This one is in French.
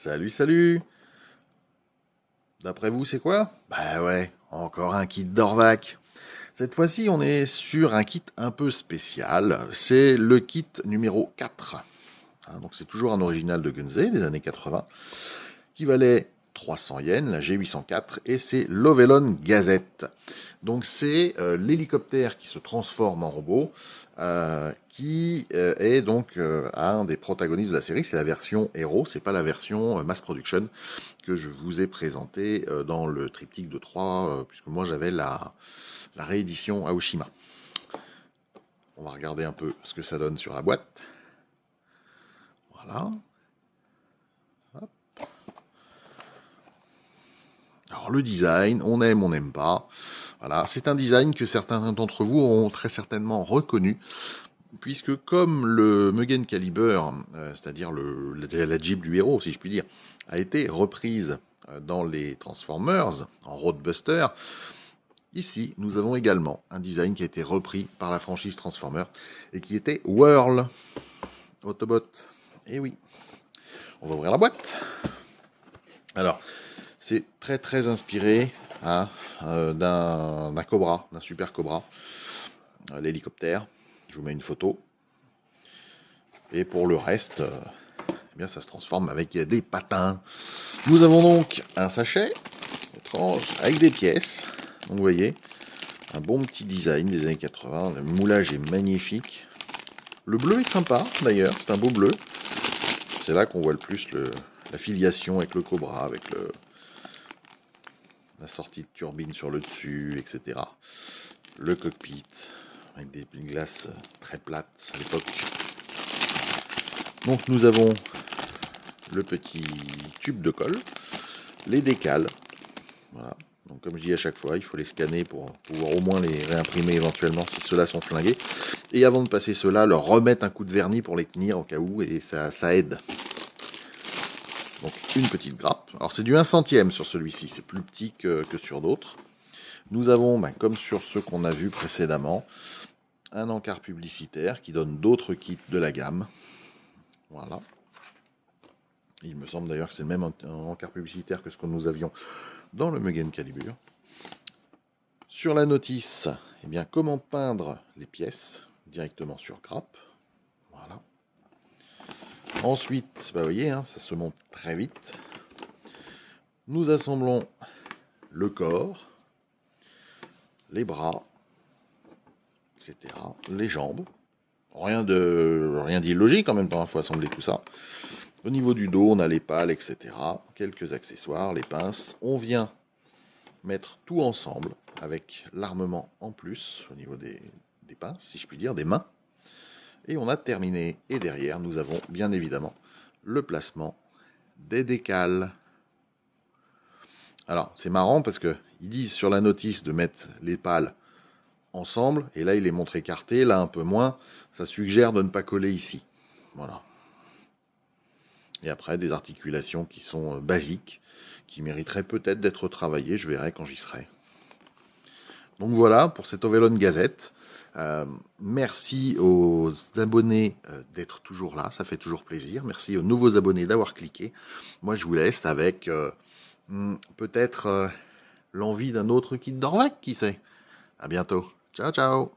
Salut, salut! D'après vous, c'est quoi? Bah ouais, encore un kit d'Orvac. Cette fois-ci, on est sur un kit un peu spécial. C'est le kit numéro 4. Donc c'est toujours un original de Gunze des années 80 qui valait 300 yens, la G804, et c'est l'Ovelon Gazette. Donc c'est l'hélicoptère qui se transforme en robot, qui est donc un des protagonistes de la série. C'est la version Hero, c'est pas la version Mass Production que je vous ai présentée dans le triptyque de 3, puisque moi j'avais la réédition Aoshima. On va regarder un peu ce que ça donne sur la boîte. Voilà. Hop. Alors le design, on aime, on n'aime pas. Voilà, c'est un design que certains d'entre vous ont très certainement reconnu, puisque comme le Mugen Caliber, c'est-à-dire la Jeep du héros, si je puis dire, a été reprise dans les Transformers en Roadbuster, ici nous avons également un design qui a été repris par la franchise Transformers et qui était Whirl Autobot. Et oui, on va ouvrir la boîte. Alors, c'est très inspiré d'un Cobra, d'un Super Cobra, l'hélicoptère. Je vous mets une photo. Et pour le reste, eh bien, ça se transforme avec des patins. Nous avons donc un sachet étrange avec des pièces. Donc vous voyez, un bon petit design des années 80. Le moulage est magnifique. Le bleu est sympa d'ailleurs, c'est un beau bleu. C'est là qu'on voit le plus la filiation avec le Cobra, avec la sortie de turbine sur le dessus, etc. Le cockpit, avec des glaces très plates à l'époque. Donc nous avons le petit tube de colle, les décals. Voilà. Donc comme je dis à chaque fois, il faut les scanner pour pouvoir au moins les réimprimer éventuellement si ceux-là sont flingués. Et avant de passer ceux-là, leur remettre un coup de vernis pour les tenir au cas où, et ça aide. Donc une petite grappe. Alors c'est du 1/100 sur celui-ci, c'est plus petit que sur d'autres. Nous avons, comme sur ceux qu'on a vus précédemment, un encart publicitaire qui donne d'autres kits de la gamme. Voilà. Il me semble d'ailleurs que c'est le même encart publicitaire que ce que nous avions dans le Mugen Caliber. Sur la notice, eh bien, comment peindre les pièces directement sur grappe. Voilà. Ensuite, vous voyez, ça se monte très vite. Nous assemblons le corps, les bras, etc., les jambes. Rien d'illogique en même temps, il faut assembler tout ça. Au niveau du dos, on a les pales, etc. Quelques accessoires, les pinces. On vient mettre tout ensemble avec l'armement en plus au niveau des pinces, si je puis dire, des mains. Et on a terminé. Et derrière, nous avons bien évidemment le placement des décals. Alors, c'est marrant parce qu'ils disent sur la notice de mettre les pales ensemble, et là, il les montre écartés, là, un peu moins. Ça suggère de ne pas coller ici. Voilà. Et après, des articulations qui sont basiques, qui mériteraient peut-être d'être travaillées. Je verrai quand j'y serai. Donc voilà pour cette Ovelon Gazette. Merci aux abonnés d'être toujours là, ça fait toujours plaisir. Merci aux nouveaux abonnés d'avoir cliqué. Moi, je vous laisse avec peut-être l'envie d'un autre kit d'Orvac, qui sait. À bientôt. Ciao, ciao.